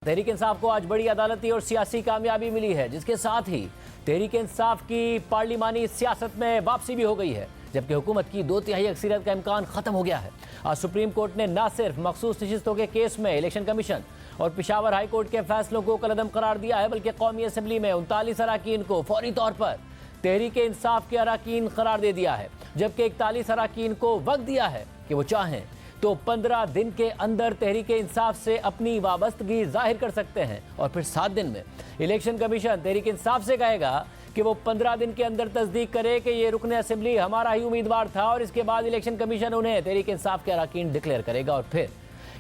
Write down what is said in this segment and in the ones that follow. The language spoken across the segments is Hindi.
तहरीक इंसाफ को आज बड़ी अदालती और सियासी कामयाबी मिली है, जिसके साथ ही तहरीक इंसाफ की पार्लिमानी सियासत में वापसी भी हो गई है, जबकि हुकूमत की 2/3 अक्सरियत का इम्कान खत्म हो गया है। आज सुप्रीम कोर्ट ने न सिर्फ मखसूस नशिस्तों के केस में इलेक्शन कमीशन और पेशावर हाई कोर्ट के फैसलों को कलअदम करार दिया है, बल्कि कौमी असम्बली में 39 अराकीन को फौरी तौर पर तहरीक इंसाफ के अराकीन करार दे दिया है, जबकि 41 अराकीन को वक्त दिया है कि वो चाहें तो 15 दिन के अंदर तहरीक इंसाफ से अपनी वाबस्तगी जाहिर कर सकते हैं, और फिर 7 दिन में इलेक्शन कमीशन तहरीक इंसाफ से कहेगा कि वो 15 दिन के अंदर तस्दीक करे कि ये रुकन असेंबली हमारा ही उम्मीदवार था, और इसके बाद इलेक्शन कमीशन उन्हें तहरीक इंसाफ के अराकीन डिक्लेयर करेगा, और फिर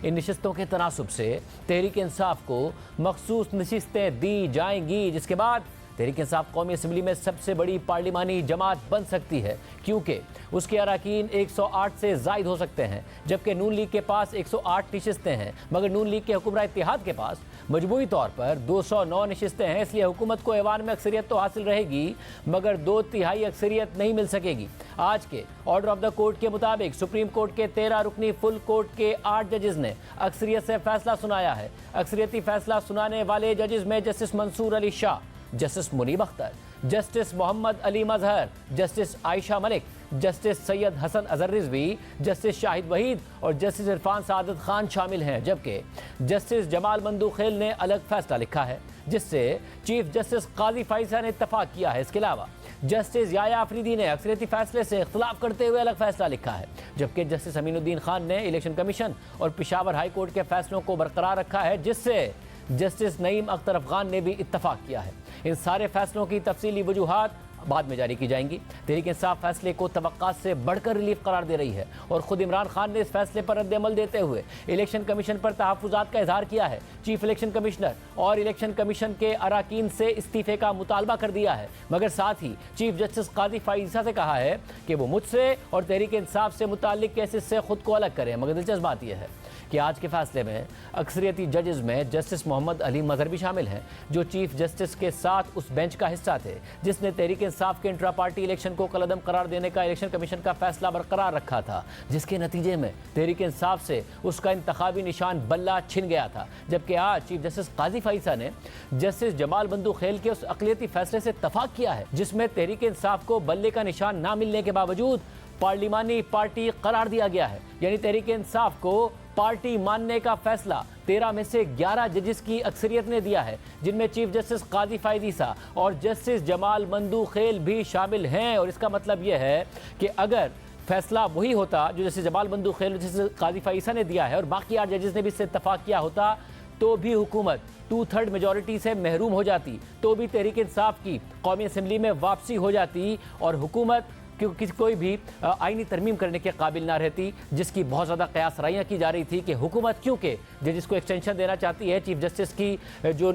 इन नशिस्तों के तनासुब से तहरीक इंसाफ को मखसूस नशिस्तें दी जाएंगी, जिसके बाद तहरीक इंसाफ कौमी असम्बली में सबसे बड़ी पार्लिमानी जमात बन सकती है, क्योंकि उसके अराकीन 108 से ज़ायद हो सकते हैं, जबकि नून लीग के पास 108 नशिस्तें हैं, मगर नून लीग के हुक्मरान इत्तेहाद के पास मजमूई तौर पर 209 नशिस्तें हैं। इसलिए हुकूमत को ऐवान में अक्सरियत तो हासिल रहेगी, मगर 2/3 अक्सरियत नहीं मिल सकेगी। आज के ऑर्डर ऑफ द कोर्ट के मुताबिक सुप्रीम कोर्ट के 13 रुकनी फुल कोर्ट के 8 जजेस ने अक्सरियत से फैसला सुनाया है। अक्सरियती फैसला सुनाने वाले जजेस में justice Mansoor Ali Shah, justice Munib Akhtar, justice Mohammad Ali Mazhar, justice Ayesha Malik, justice Syed Hasan Azhar Rizvi, justice Shahid Waheed और जस्टिस इरफान सादत खान शामिल हैं, जबकि जस्टिस जमाल मंदूखेल ने अलग फैसला लिखा है, जिससे चीफ जस्टिस काजी फाइसा ने इत्तफाक किया है। इसके अलावा जस्टिस याया अफरीदी ने अक्सरियती फैसले से इख्तलाफ करते हुए अलग फैसला लिखा है, जबकि जस्टिस अमीनुद्दीन खान ने इलेक्शन कमीशन और पेशावर हाई कोर्ट के फैसलों को बरकरार रखा है, जिससे जस्टिस नईम अख्तर अफगान ने भी इत्तफाक किया है। इन सारे फैसलों की तफसीली वजूहात बाद में जारी की जाएंगी। तहरीक इंसाफ फैसले को तवक्कात से बढ़कर रिलीफ करार दे रही है, और खुद इमरान खान ने इस फैसले पर रद्द-ए-अमल देते हुए इलेक्शन कमीशन पर तहफ़्फ़ुज़ात का इजहार किया है। चीफ इलेक्शन कमिश्नर और इलेक्शन कमीशन के अराकीन से इस्तीफे का मुतालबा कर दिया है, मगर साथ ही चीफ जस्टिस काजी फाइसा से कहा है कि वो मुझसे और तहरीक इंसाफ से मुताल्लिक केसेस से खुद को अलग करें। मगर दिलचस्प बात यह है कि आज के फैसले में अक्सरियती जजेस में जस्टिस मोहम्मद अली मजहर भी शामिल हैं, जो चीफ जस्टिस के साथ उस बेंच का हिस्सा थे जिसने तहरीक इंसाफ के इंट्रा पार्टी इलेक्शन को कलअदम करार देने का इलेक्शन कमीशन का फैसला बरकरार रखा था, जिसके नतीजे में तहरीक इंसाफ से उसका इंतखाबी निशान बल्ला छिन गया था। जबकि आज चीफ जस्टिस काजी फाइसा ने जस्टिस जमाल बंदूखेल के उस अक़लियती फैसले से इत्तफाक किया है, जिसमें तहरीक इंसाफ को बल्ले का निशान ना मिलने के बावजूद पार्लिमानी पार्टी करार दिया गया है। यानी तहरीक इंसाफ को पार्टी मानने का फैसला 13 में से 11 जजेस की अक्सरियत ने दिया है, जिनमें चीफ जस्टिस काजी फाइसा और जस्टिस जमाल मंदूखेल भी शामिल हैं। और इसका मतलब यह है कि अगर फैसला वही होता जो जस्टिस जमाल मंदूखेल जस्टिस काजी फाइसा ने दिया है और बाकी 8 जजेस ने भी इससे इत्तफाक किया होता, तो भी हुकूमत 2/3 मेजॉरिटी से महरूम हो जाती, तो भी तहरीक इंसाफ की कौमी असम्बली में वापसी हो जाती, और हुकूमत क्योंकि कोई भी आईनी तरमीम करने के काबिल ना रहती, जिसकी बहुत ज़्यादा कयास राइयाँ की जा रही थी कि हुकूमत क्योंकि जजिस को एक्सटेंशन देना चाहती है, चीफ जस्टिस की जो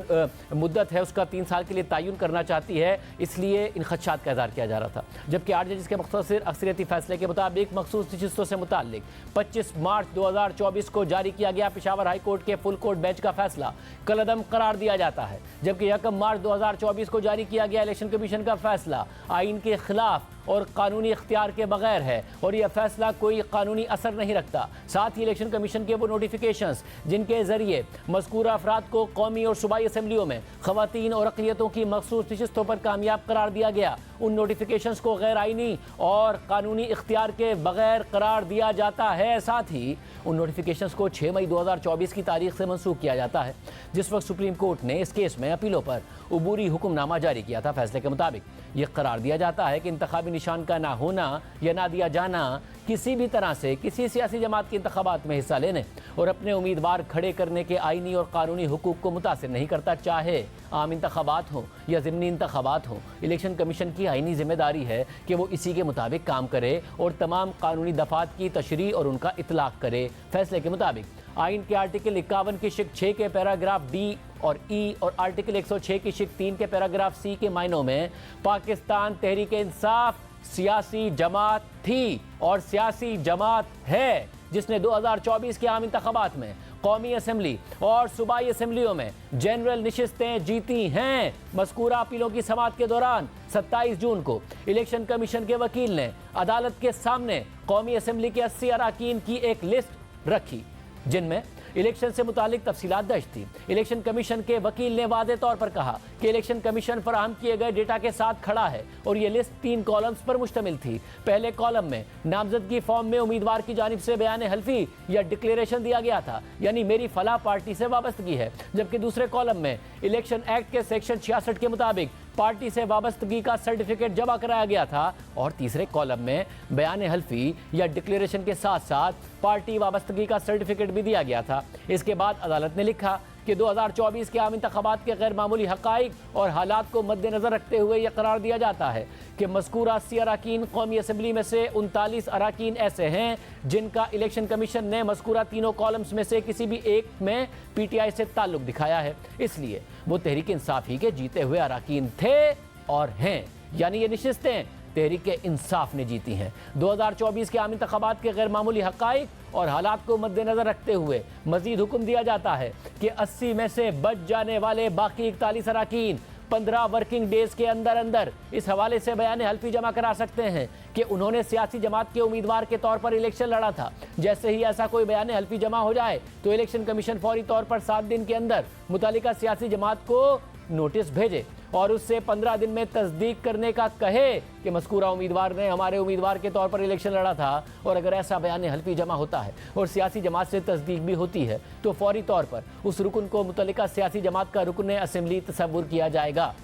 मुद्दत है उसका 3 साल के लिए तयन करना चाहती है, इसलिए इन खदशात का इज़हार किया जा रहा था। जबकि 8 जजिस के मुख्तसर अक्सरियती फैसले के मुताबिक मखसूस नशिस्तों से मुताल्लिक 25 मार्च 2024 को जारी किया गया पेशावर हाई कोर्ट के फुल कोर्ट बेंच का फैसला कलअदम करार दिया जाता है, जबकि 1 मार्च 2024 को जारी किया गया इलेक्शन कमीशन का फैसला आइन के खिलाफ और कानूनी इख्तियार के बगैर है, और यह फैसला कोई कानूनी असर नहीं रखता। साथ ही इलेक्शन कमीशन के वो नोटिफिकेशंस जिनके जरिए मज़कूरा अफराद को कौमी और सूबाई असम्बलियों में ख़वातीन और अक़लियतों की मखसूस नशिस्तों पर कामयाब करार दिया गया, उन नोटिफिकेशंस को गैर आइनी और कानूनी इख्तियार के बगैर करार दिया जाता है। साथ ही उन नोटिफिकेशंस को 6 मई 2024 की तारीख से मनसूख किया जाता है, जिस वक्त सुप्रीम कोर्ट ने इस केस में अपीलों पर उबूरी हुक्मनामा जारी किया था। फैसले के मुताबिक यह करार दिया जाता है कि इंतखाबी निशान का ना होना या ना दिया जाना किसी भी तरह से किसी सियासी जमात के इंतखाबात में हिस्सा लेने और अपने उम्मीदवार खड़े करने के आइनी और कानूनी हुकूक को मुतासिर नहीं करता, चाहे आम इंतखाबात हों या ज़िमनी इंतखाबात हों। इलेक्शन कमीशन की आइनी जिम्मेदारी है कि वो इसी के मुताबिक काम करे और तमाम कानूनी दफ़ात की तशरीह और उनका इतलाक़ करे। फैसले के मुताबिक आइन के आर्टिकल 51 की शिक 6 के पैराग्राफ डी और ई और आर्टिकल 106 की शिक 3 के पैराग्राफ सी के मायनों में पाकिस्तान तहरीक इंसाफ सियासी जमात थी और सियासी जमात है, जिसने 2024 के आम इंतखाबात में कौमी असम्बली और सूबाई असम्बलियों में जनरल नशिस्तें जीती हैं। मज़कूरा अपीलों की समाअत के दौरान 27 जून को इलेक्शन कमीशन के वकील ने अदालत के सामने कौमी असम्बली के 80 अरकान की एक लिस्ट रखी, जिनमें इलेक्शन से मुतालिक तफसीलात दर्ज थी। इलेक्शन कमीशन के वकील ने वाज़े तौर पर कहा कि इलेक्शन कमीशन फराहम किए गए डेटा के साथ खड़ा है और ये लिस्ट 3 कॉलम्स पर मुश्तमिल थी। पहले कॉलम में नामजदगी फॉर्म में उम्मीदवार की जानिब से बयान हल्फी या डिक्लेरेशन दिया गया था, यानी मेरी फलाह पार्टी से वाबस्तगी है, जबकि दूसरे कॉलम में इलेक्शन एक्ट के सेक्शन 66 के मुताबिक पार्टी से वाबस्तगी का सर्टिफिकेट जमा कराया गया था और तीसरे कॉलम में बयान हल्फी या डिक्लेरेशन के साथ साथ पार्टी वाबस्तगी का सर्टिफिकेट भी दिया गया था। इसके बाद अदालत ने लिखा कि 2024 के आम इंतखाबात के गैर मामूली हक़ाइक़ और हालात को मद्देनज़र रखते हुए यह करार दिया जाता है कि मज़कूरा 80 अराकीन कौमी असम्बली में से 39 अराकीन ऐसे हैं जिनका इलेक्शन कमीशन ने मज़कूरा तीनों कॉलम्स में से किसी भी एक में PTI से ताल्लुक़ दिखाया है, इसलिए वो तहरीक इंसाफ ही के जीते हुए अराकीन थे और हैं, यानी ये नशिस्तें तहरीक इंसाफ ने जीती हैं। 2024 के आम इंतखाबात के गैर मामूली हक़ाइक़ और हालात को मद्देनज़र रखते हुए मज़ीद हुक्म दिया जाता है कि 80 में से बच जाने वाले बाकी 41 अराकीन 15 वर्किंग डेज के अंदर अंदर इस हवाले से बयान हल्फी जमा करा सकते हैं कि उन्होंने सियासी जमात के उम्मीदवार के तौर पर इलेक्शन लड़ा था। जैसे ही ऐसा कोई बयान हल्फी जमा हो जाए तो इलेक्शन कमीशन फौरी तौर पर 7 दिन के अंदर मुतालिका सियासी जमात को नोटिस भेजे और उससे 15 दिन में तस्दीक करने का कहे कि मज़कूरा उम्मीदवार ने हमारे उम्मीदवार के तौर पर इलेक्शन लड़ा था। और अगर ऐसा बयान हल्फी जमा होता है और सियासी जमात से तस्दीक भी होती है तो फौरी तौर पर उस रुकन को मुतल्लिका सियासी जमात का रुकन असेंबली तस्वुर किया जाएगा।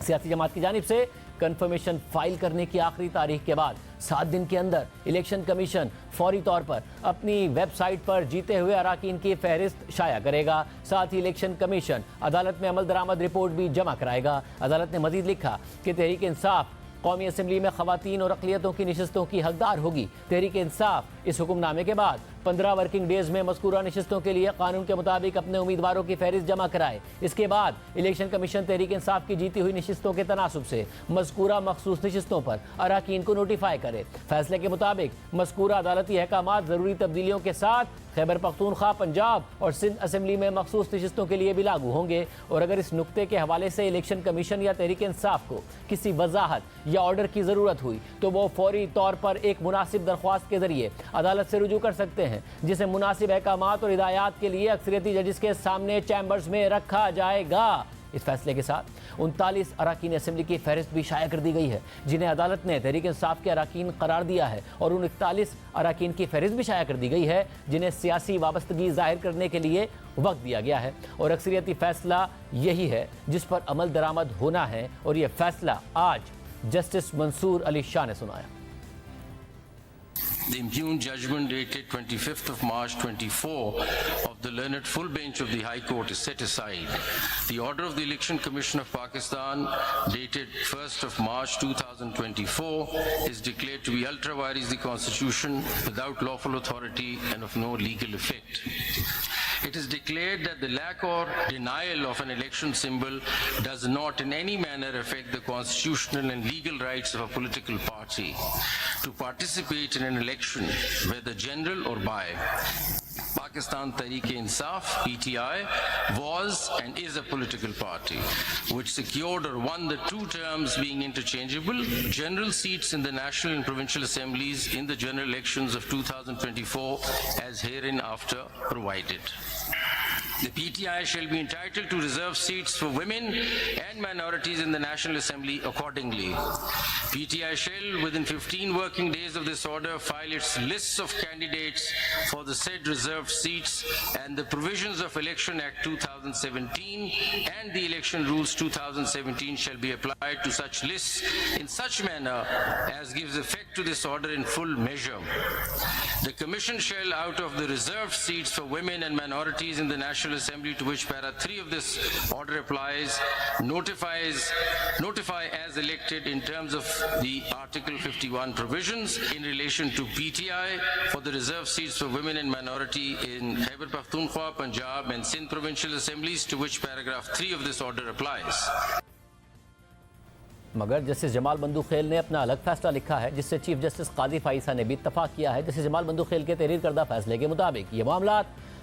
सियासी जमात की जानिब से कन्फर्मेशन फाइल करने की आखिरी तारीख के बाद 7 दिन के अंदर इलेक्शन कमीशन फौरी तौर पर अपनी वेबसाइट पर जीते हुए अराकीन की फहरिस्त शाया करेगा। साथ ही इलेक्शन कमीशन अदालत में अमल दरामद रिपोर्ट भी जमा कराएगा। अदालत ने मजीद लिखा कि तहरीक इंसाफ कौमी असम्बली में ख़वातीन और अक़लियतों की नशस्तों की हकदार होगी। तहरीक इंसाफ इस हुक्मनामे के बाद 15 वर्किंग डेज में मज़कूरा नशस्तों के लिए कानून के मुताबिक अपने उम्मीदवारों की फहरिस्त जमा कराए। इसके बाद इलेक्शन कमीशन तहरीक इंसाफ की जीती हुई नशस्तों के तनासुब से मज़कूरा मखसूस नशस्तों पर अराकीन को नोटिफाई करे। फैसले के मुताबिक मज़कूरा अदालती अहकामात ज़रूरी तब्दीलियों के साथ खैबर पख्तूनख्वा, पंजाब और सिंध असम्बली में मखसूस नशस्तों के लिए भी लागू होंगे। और अगर इस नुक्ते के हवाले से इलेक्शन कमीशन या तहरीक इंसाफ को किसी वजाहत या ऑर्डर की ज़रूरत हुई तो वो फौरी तौर पर एक मुनासिब दरख्वास्त के ज़रिए अदालत से रुजू कर सकते हैं, जिसे मुनासिब अहकामात और हिदायत के लिए अक्सरियती जजिस के सामने चैम्बर्स में रखा जाएगा। इस फैसले के साथ 39 अराकीन असेंबली की फहरिस्त भी शाया कर दी गई है जिन्हें अदालत ने तहरीक इंसाफ के अराकीन करार दिया है और उन 41 अराकीन की फहरिस्त भी शाया कर दी गई है जिन्हें सियासी वाबस्तगी जाहिर करने के लिए वक्त दिया गया है। और अक्सरियती फैसला यही है जिस पर अमल दरामद होना है और यह फैसला आज जस्टिस मंसूर अली शाह ने सुनाया। The impugned judgment dated 25th of March 24 of the learned full bench of the High Court is set aside. The order of the Election Commission of Pakistan dated 1st of March 2024 is declared to be ultra vires the Constitution, without lawful authority and of no legal effect. It is declared that the lack or denial of an election symbol does not in any manner affect the constitutional and legal rights of a political party to participate in an election, whether general or by. Pakistan Tehreek-e-Insaf (PTI) was and is a political party which secured or won the 2 terms being interchangeable general seats in the national and provincial assemblies in the general elections of 2024 as hereinafter provided. The PTI shall be entitled to reserve seats for women and minorities in the National Assembly accordingly. PTI shall, within 15 working days of this order, file its lists of candidates for the said reserved seats, and the provisions of Election Act 2017 and the Election Rules 2017 shall be applied to such lists in such manner as gives effect to this order in full measure. The Commission shall, out of the reserved seats for women and minorities in the National Assembly to which para 3 of this order applies, notify as elected in terms of the Article 51 provisions in relation to PTI for the reserved seats for women and minority in Khyber Pakhtunkhwa, Punjab and Sindh provincial assemblies to which paragraph 3 of this order applies. मगर जस्टिस जमाल बंदूखेल ने अपना अलग फैसला लिखा है जिससे चीफ जस्टिस काजी फाइसा ने भी इत्तफाक किया है। जस्टिस जमाल बंदूखेल के तहरीर करदा फैसले के मुताबिक ये मामला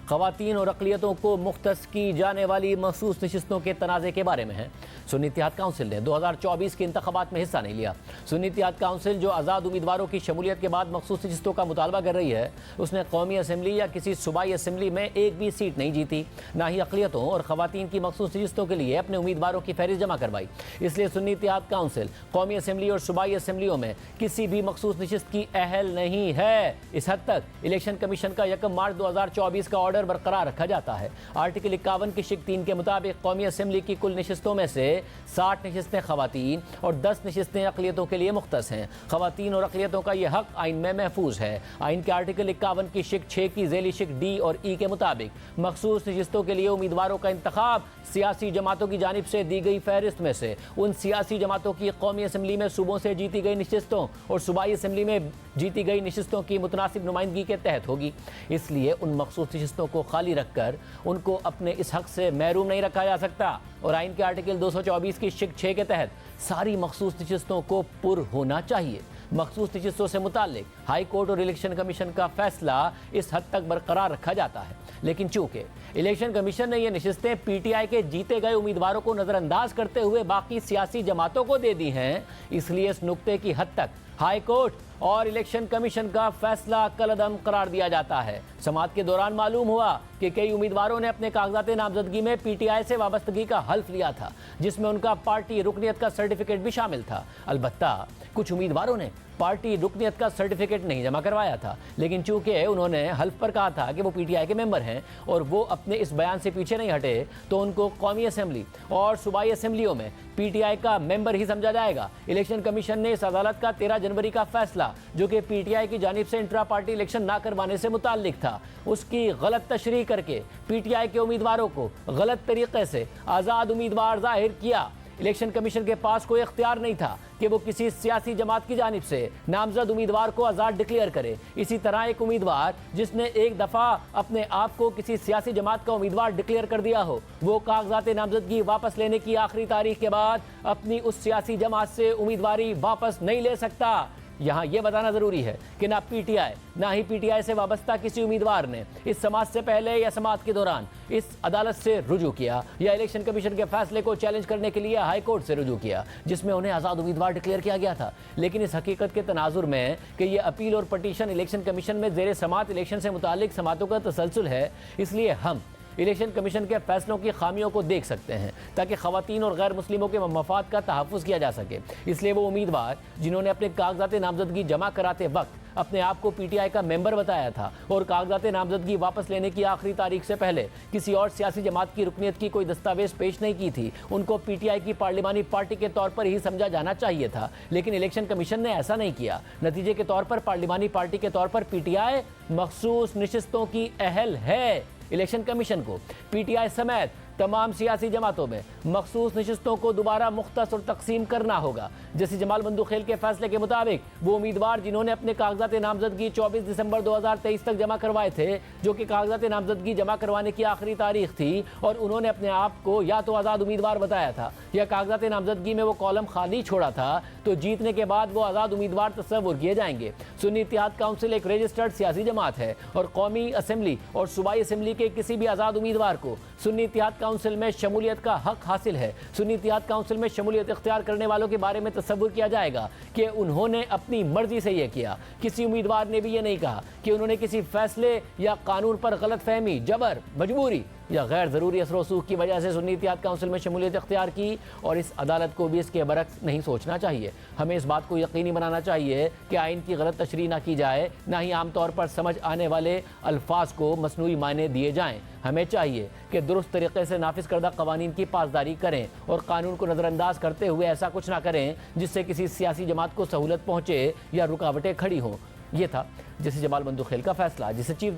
खवातीन और अक़लियतों को मुख्तस की जाने वाली मखसूस नशिस्तों के तनाज़े के बारे में है। सुन्नी इत्तेहाद काउंसिल ने 2024 के इंतखाबात में हिस्सा नहीं लिया। सुन्नी इत्तेहाद काउंसिल जो आज़ाद उम्मीदवारों की शमूलियत के बाद मखसूस नशिस्तों का मुतालबा कर रही है, उसने कौमी असम्बली या किसी सूबाई असम्बली में एक भी सीट नहीं जीती, ना ही अक़लियतों और खवातीन की मखसूस नशिस्तों के लिए अपने उम्मीदवारों की फहरिस्त जमा करवाई। इसलिए सुन्नी इत्तेहाद काउंसिल कौमी असम्बली और सूबाई असम्बलियों में किसी भी मखसूस नशिस्त की अहल नहीं है। इस हद तक इलेक्शन कमीशन का 1 मार्च 2024 का ऑर्डर बरकरार रखा जाता है। आर्टिकल 51 की शिक 3 के मुताबिक कौमी असम्बली की कुल नशिस्तों में से 60 नशिस्तें खवातीन और 10 नशिस्तें अक़लियतों के लिए मुख्तस हैं। खवातीन और अक़लियतों का यह हक आइन में महफूज है। आइन के आर्टिकल 51 की शिक 6 की ज़ेली शिक डी और ई के मुताबिक मखसूस नशिस्तों के लिए उम्मीदवारों का इंतखाब सियासी जमातों की जानिब से दी गई फहरिस्त में से उन सियासी जमातों की कौमी असम्बली में सूबों से जीती गई नशिस्तों और सूबाई असम्बली में जीती गई नशिस्तों की मुतनासिब नुमाइंदगी के तहत होगी। इसलिए उन मखसूस नशिस्तों को खाली रखकर उनको अपने इस हक से महरूम नहीं रखा जा सकता और आइन के आर्टिकल 224 की शिक 6 के तहत सारी मखसूस नशिस्तों को पुर होना चाहिए। मखसूस नशिस्तों से मुताल्लिक हाई कोर्ट और इलेक्शन कमीशन का फैसला इस हद तक बरकरार रखा जाता है, लेकिन चूंकि इलेक्शन कमीशन ने ये नशिस्तें पीटीआई के जीते गए उम्मीदवारों को नज़रअंदाज करते हुए बाकी सियासी जमातों को दे दी हैं, इसलिए इस नुक्ते की हद तक हाई कोर्ट और इलेक्शन कमीशन का फैसला कलअदम करार दिया जाता है। समाअत के दौरान मालूम हुआ कि कई उम्मीदवारों ने अपने कागजात नामजदगी में पीटीआई से वाबस्तगी का हल्फ लिया था, जिसमें उनका पार्टी रुकनियत का सर्टिफिकेट भी शामिल था। अलबत्ता कुछ उम्मीदवारों ने पार्टी रुकनियत का सर्टिफिकेट नहीं जमा करवाया था, लेकिन चूंकि उन्होंने हल्फ पर कहा था कि वो पीटीआई के मेंबर हैं और वो अपने इस बयान से पीछे नहीं हटे, तो उनको कौमी असम्बली और सूबाई असम्बलियों में पीटीआई का मेंबर ही समझा जाएगा। इलेक्शन कमीशन ने इस अदालत का 13 जनवरी का फैसला, जो कि पीटीआई की जानिब से इंट्रा पार्टी इलेक्शन ना करवाने से मुताल्लिक था, उसकी गलत तशरीह करके पीटीआई के उम्मीदवारों को गलत तरीके से आज़ाद उम्मीदवार जाहिर किया। इलेक्शन कमीशन के पास कोई इख्तियार नहीं था कि वो किसी सियासी जमात की जानिब से नामजद उम्मीदवार को आज़ाद डिक्लेयर करे। इसी तरह एक उम्मीदवार जिसने एक दफ़ा अपने आप को किसी सियासी जमात का उम्मीदवार डिक्लेयर कर दिया हो, वो कागजात नामजदगी वापस लेने की आखिरी तारीख के बाद अपनी उस सियासी जमात से उम्मीदवारी वापस नहीं ले सकता। यहाँ ये बताना ज़रूरी है कि ना पीटीआई ना ही पीटीआई से वाबस्ता किसी उम्मीदवार ने इस समाअत से पहले या समाअत के दौरान इस अदालत से रुजू किया या इलेक्शन कमीशन के फैसले को चैलेंज करने के लिए हाई कोर्ट से रुजू किया, जिसमें उन्हें आज़ाद उम्मीदवार डिक्लेयर किया गया था। लेकिन इस हकीकत के तनाजुर में कि ये अपील और पटिशन इलेक्शन कमीशन में ज़ेर समाअत इलेक्शन से मुतालिक समाअतों का तसलसल है, इसलिए हम इलेक्शन कमीशन के फैसलों की खामियों को देख सकते हैं ताकि खवातीन और गैर मुस्लिमों के मफाद का तहफ़्फ़ुज़ किया जा सके। इसलिए वो उम्मीदवार जिन्होंने अपने कागजात नामजदगी जमा कराते वक्त अपने आप को पीटीआई का मेंबर बताया था और कागजात नामजदगी वापस लेने की आखिरी तारीख से पहले किसी और सियासी जमात की रुकनियत की कोई दस्तावेज पेश नहीं की थी, उनको पीटीआई की पार्लिमानी पार्टी के तौर पर ही समझा जाना चाहिए था। लेकिन इलेक्शन कमीशन ने ऐसा नहीं किया। नतीजे के तौर पर पार्लिमानी पार्टी के तौर पर पीटीआई मखसूस नशिस्तों की अहल है। इलेक्शन कमीशन को पीटीआई समेत तमाम सियासी जमातों में मखसूस नशिस्तों को दोबारा मुख्तस और तकसीम करना होगा। जैसे जमाल बंदूखेल के फैसले के मुताबिक वो उम्मीदवार जिन्होंने अपने कागजात नामजदगी 24 दिसंबर 2023 तक जमा करवाए थे, जो कि कागजात नामजदगी जमा करवाने की आखिरी तारीख थी, और उन्होंने अपने आप को या तो आज़ाद उम्मीदवार बताया था या कागजात नामजदगी में वो कॉलम खाली छोड़ा था, तो जीतने के बाद वो आज़ाद उम्मीदवार तस्वुर किए जाएंगे। सुन्नी इत्तेहाद काउंसिल एक रजिस्टर्ड सियासी जमात है और कौमी असम्बली और सूबाई असम्बली के किसी भी आज़ाद उम्मीदवार को सुन्नी इत्तेहाद काउंसिल में शमूलियत का हक हासिल है। सुन्नी इत्तेहाद काउंसिल में शमूलियत इख्तियार करने वालों के बारे में तस्वुर किया जाएगा कि उन्होंने अपनी मर्जी से यह किया। किसी उम्मीदवार ने भी ये नहीं कहा कि उन्होंने किसी फैसले या कानून पर गलतफहमी, जबर, मजबूरी या गैर ज़रूरी असर रसूख की वजह से सुन्नी इत्तेहाद काउंसिल में शमूलियत इख्तियार की, और इस अदालत को भी इसके बरक्स नहीं सोचना चाहिए। हमें इस बात को यकीनी बनाना चाहिए कि आइन की गलत तशरीह ना की जाए, ना ही आम तौर पर समझ आने वाले अल्फाज को मसनूई मायने दिए जाएँ। हमें चाहिए कि दुरुस्त तरीके से नाफिज करदा कवानीन की पासदारी करें और कानून को नज़रअंदाज करते हुए ऐसा कुछ ना करें जिससे किसी सियासी जमात को सहूलत पहुँचे या रुकावटें खड़ी हों। ये था जैसे जमाल बंदूखेल का फैसला, जिसे चीफ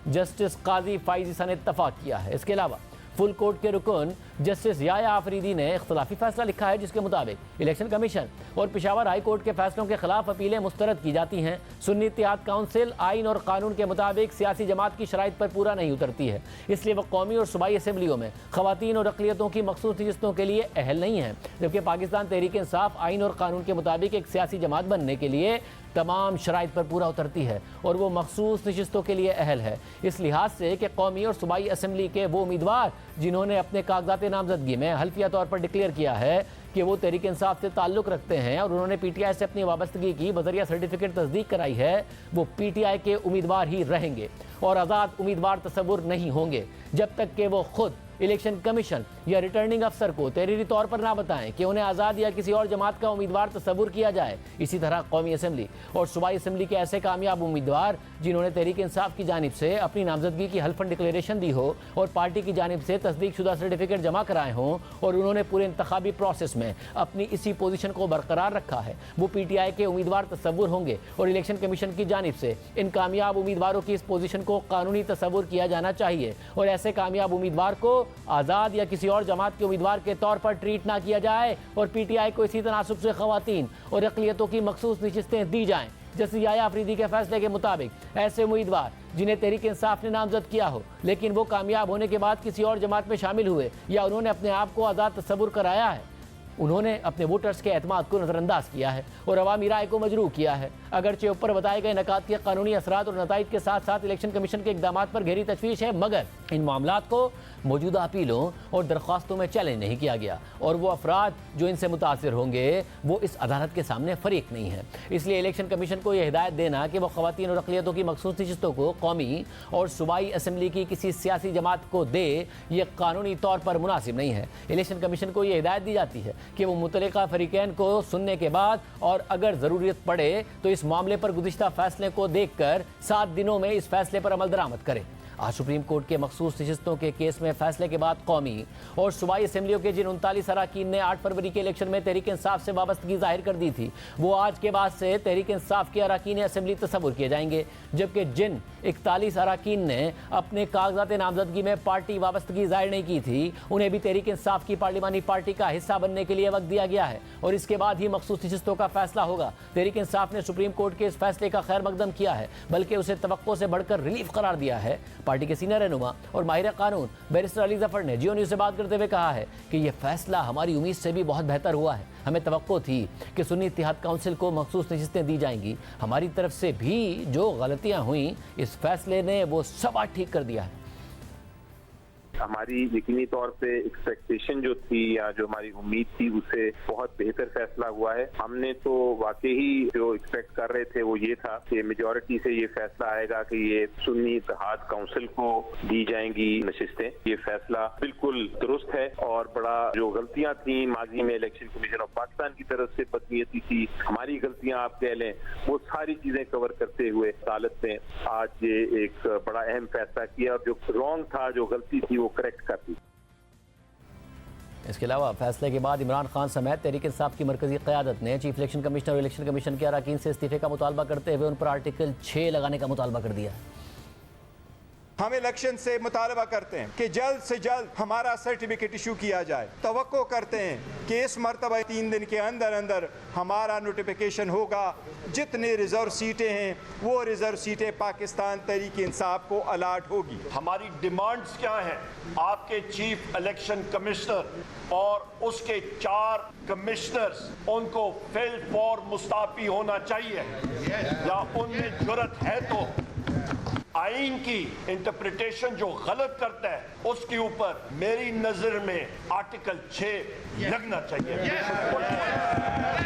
जस्टिस काजी फाइज ईसा ने इत्तफाक किया है। इसके अलावा फुल कोर्ट के रुकन जस्टिस याया आफरीदी ने इख्तलाफी फैसला लिखा है जिसके मुताबिक इलेक्शन कमीशन और पेशावर हाई कोर्ट के फैसलों के खिलाफ अपीलें मुस्तरद की जाती हैं। सुन्नी इत्तेहाद काउंसिल आइन और कानून के मुताबिक सियासी जमात की शराइत पर पूरा नहीं उतरती है, इसलिए वह कौमी और सूबाई असम्बलियों में खवातीन और अक़लियतों की मखसूस नशिस्तों के लिए अहल नहीं है, जबकि पाकिस्तान तहरीक इंसाफ आइन और कानून के मुताबिक एक सियासी जमात बनने के लिए तमाम शराइत पर पूरा उतरती है और वो मखसूस नशिस्तों के लिए अहल है। इस लिहाज से कि कौमी और सूबाई असम्बली के वो उम्मीदवार जिन्होंने अपने कागजात नामजदगी में हल्फिया तौर पर डिक्लेयर किया है कि वो तहरीक इंसाफ से ताल्लुक़ रखते हैं और उन्होंने पीटीआई से अपनी वाबस्तगी की बजरिया सर्टिफिकेट तस्दीक कराई है, वो पीटीआई के उम्मीदवार ही रहेंगे और आज़ाद उम्मीदवार तस्वुर नहीं होंगे जब तक कि वो खुद इलेक्शन कमीशन या रिटर्निंग अफसर को तहरीरी तौर पर ना बताएं कि उन्हें आज़ाद या किसी और जमात का उम्मीदवार तस्वुर किया जाए। इसी तरह कौमी असम्बली और सूबाई असम्बली के ऐसे कामयाब उम्मीदवार जिन्होंने तहरीक इंसाफ की जानिब से अपनी नामजदगी की हल्फन डिक्लेरेशन दी हो और पार्टी की जानिब से तस्दीक शुदा सर्टिफिकेट जमा कराए हों और उन्होंने पूरे इंतखाबी प्रोसेस में अपनी इसी पोजीशन को बरकरार रखा है, वो पीटीआई के उम्मीदवार तस्वुर होंगे और इलेक्शन कमीशन की जानिब से इन कामयाब उम्मीदवारों की इस पोजीशन को कानूनी तस्वुर किया जाना चाहिए और ऐसे कामयाब उम्मीदवार को आज़ाद या किसी और जमात के उम्मीदवार के तौर पर ट्रीट ना किया जाए और पीटीआई को इसी तनासुब से खवातीन और अक़लियतों की मखसूस नशिस्तें दी जाएं। जस्टिस याया आफरीदी के फैसले के मुताबिक ऐसे उम्मीदवार जिन्हें तहरीक इंसाफ ने नामजद किया हो लेकिन वो कामयाब होने के बाद किसी और जमात में शामिल हुए या उन्होंने अपने आप को आज़ाद तस्वुर कराया है, उन्होंने अपने वोटर्स के एतमाद को नज़रअंदाज किया है और अवामी राय को मजरूह किया है। अगरचे ऊपर बताए गए नकात के कानूनी असरात और नताइज के साथ साथ इलेक्शन कमीशन के इक़दामात पर गहरी तशवीश है, मगर इन मामलात को मौजूदा अपीलों और दरख्वास्तों में चैलेंज नहीं किया गया और वो अफराद जो इनसे मुतासिर होंगे वो इस अदालत के सामने फरीक नहीं है। इसलिए इलेक्शन कमीशन को यह हिदायत देना कि वह खवातीन और अक़लियतों की मखसूस नशिस्तों को कौमी और सूबाई असम्बली की किसी सियासी जमात को दे, ये कानूनी तौर पर मुनासिब नहीं है। इलेक्शन कमीशन को यह हिदायत दी जाती है कि वो मुतल्लिका फरीकैन को सुनने के बाद और अगर ज़रूरत पड़े तो इस मामले पर गुज़िश्ता फैसले को देख कर 7 दिनों में इस फैसले पर अमल दरामद करें। आज सुप्रीम कोर्ट के मखसूस नशिस्तों के केस में फैसले के बाद कौमी और सूबाई असम्बलियों के जिन 39 अराकीन ने 8 फरवरी के इलेक्शन में तहरीक इंसाफ से वाबस्तगी जाहिर कर दी थी, वो आज के बाद से तहरीक इंसाफ के अराकीन असम्बली तस्वुर किए जाएंगे, जबकि जिन 41 अराकीन ने अपने कागजात नामजदगी में पार्टी वाबस्तगी जाहिर नहीं की थी उन्हें भी तहरीक इंसाफ की पार्लिमानी पार्टी का हिस्सा बनने के लिए वक्त दिया गया है और इसके बाद ही मखसूस नशिस्तों का फैसला होगा। तहरीक इंसाफ ने सुप्रीम कोर्ट के इस फैसले का खैर मकदम किया है, बल्कि उसे तवक्को से बढ़कर रिलीफ करार दिया है। पार्टी के सीनियर रहनुमा और माहिर कानून बैरिस्टर अली जफर ने जियो न्यूज़ से बात करते हुए कहा है कि यह फैसला हमारी उम्मीद से भी बहुत बेहतर हुआ है। हमें तवक्को थी कि सुन्नी इत्तेहाद काउंसिल को मखसूस नशिस्तें दी जाएंगी। हमारी तरफ से भी जो गलतियां हुई इस फैसले ने वो सब आज ठीक कर दिया है। हमारी यकीनी तौर पे एक्सपेक्टेशन जो थी या जो हमारी उम्मीद थी उससे बहुत बेहतर फैसला हुआ है। हमने तो वाकई ही जो एक्सपेक्ट कर रहे थे वो ये था कि मेजॉरिटी से ये फैसला आएगा कि ये सुन्नी इत्तेहाद काउंसिल को दी जाएंगी नशिस्तें। ये फैसला बिल्कुल दुरुस्त है और बड़ा जो गलतियां थी माजी में इलेक्शन कमीशन ऑफ पाकिस्तान की तरफ से बदनीयती थी, हमारी गलतियां आप कह लें, वो सारी चीजें कवर करते हुए अदालत ने आज ये एक बड़ा अहम फैसला किया और जो रॉन्ग था, जो गलती थी, वो करेक्ट कर दी। इसके अलावा फैसले के बाद इमरान खान समेत तहरीक इंसाफ की मरकजी क़यादत ने चीफ इलेक्शन कमिश्नर और इलेक्शन कमीशन के अराकीन से इस्तीफे का मुतालबा करते हुए उन पर आर्टिकल 6 लगाने का मुतालबा कर दिया। हम इलेक्शन से मुतालबा करते हैं कि जल्द से जल्द हमारा सर्टिफिकेट इशू किया जाए। तवक्को करते हैं कि इस मरतबा 3 दिन के अंदर अंदर हमारा नोटिफिकेशन होगा। जितने रिजर्व सीटें हैं वो रिजर्व सीटें पाकिस्तान तहरीक इंसाफ को अलाट होगी। हमारी डिमांड्स क्या हैं? आपके चीफ इलेक्शन कमिश्नर और उसके 4 कमिश्नर्स, उनको फिल फॉर मुस्ताफी होना चाहिए या उनमें जुर्रत है तो आइन की इंटरप्रिटेशन जो गलत करता है उसके ऊपर मेरी नजर में आर्टिकल 6 लगना चाहिए।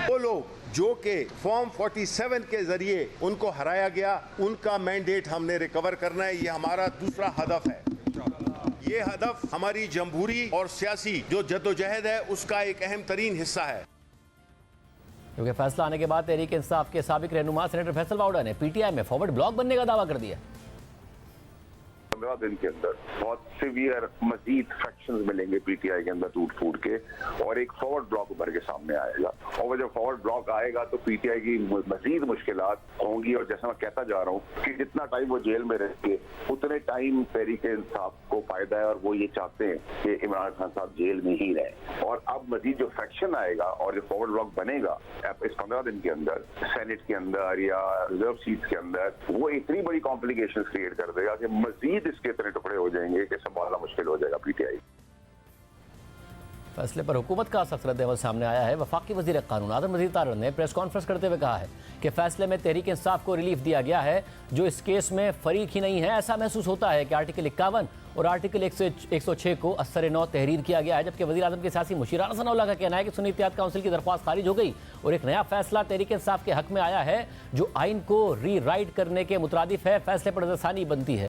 वो लोग जो कि फॉर्म 47 के जरिए उनको हराया गया, उनका मैंडेट हमने रिकवर करना है। ये हमारा दूसरा हदफ है। ये हदफ हमारी जमहूरी और सियासी जो जद्दोजहद है उसका एक अहम तरीन हिस्सा है। क्योंकि फैसला आने के बाद तहरीक इंसाफ के साबिक रहनुमा सेनेटर फैसल वाउडा ने पीटीआई में फॉरवर्ड ब्लॉक बनने का दावा कर दिया। 15 दिन के अंदर बहुत सीवियर मजीद फैक्शंस मिलेंगे पीटीआई के अंदर टूट फूट के, और एक फॉरवर्ड ब्लॉक उभर के सामने आएगा। और वो जब फॉरवर्ड ब्लॉक आएगा तो पीटीआई की मजीद मुश्किलात होंगी। और जैसा मैं कहता जा रहा हूँ कि जितना टाइम वो जेल में रहेंगे उतने टाइम तहरीक इंसाफ को फायदा है, और वो ये चाहते हैं कि इमरान खान साहब जेल में ही रहें। और अब मजीद जो फैक्शन आएगा और जो फॉरवर्ड ब्लॉक बनेगा इस 15 दिन के अंदर सेनेट के अंदर या रिजर्व सीट्स के अंदर, वो इतनी बड़ी कॉम्प्लिकेशन क्रिएट कर देगा कि मजीद इसके इतने टुकड़े हो जाएंगे कि संभालना मुश्किल हो जाएगा पीटीआई। फैसले पर हुकूमत का सख्त रद्द-ए-अमल सामने आया है। वफाकी वज़ीर कानून आदम मजीद तारड़ ने प्रेस कॉन्फ्रेंस करते हुए कहा है कि फैसले में तहरीक इंसाफ को रिलीफ दिया गया है, जो इस केस में फरीक ही नहीं है। ऐसा महसूस होता है कि आर्टिकल 51 और आर्टिकल 106 को असर-ए-नौ तहरीर किया गया है। जबकि वज़ीर आज़म के सियासी मुशीर राना सनाउल्लाह का कहना है कि सुन्नी इत्तेहाद काउंसिल की दरख्वास्त खारिज हो गई और एक नया फैसला तहरीक इंसाफ के हक में आया है, जो आइन को री राइट करने के मुतरादिफ है। फैसले पर नज़रसानी बनती है।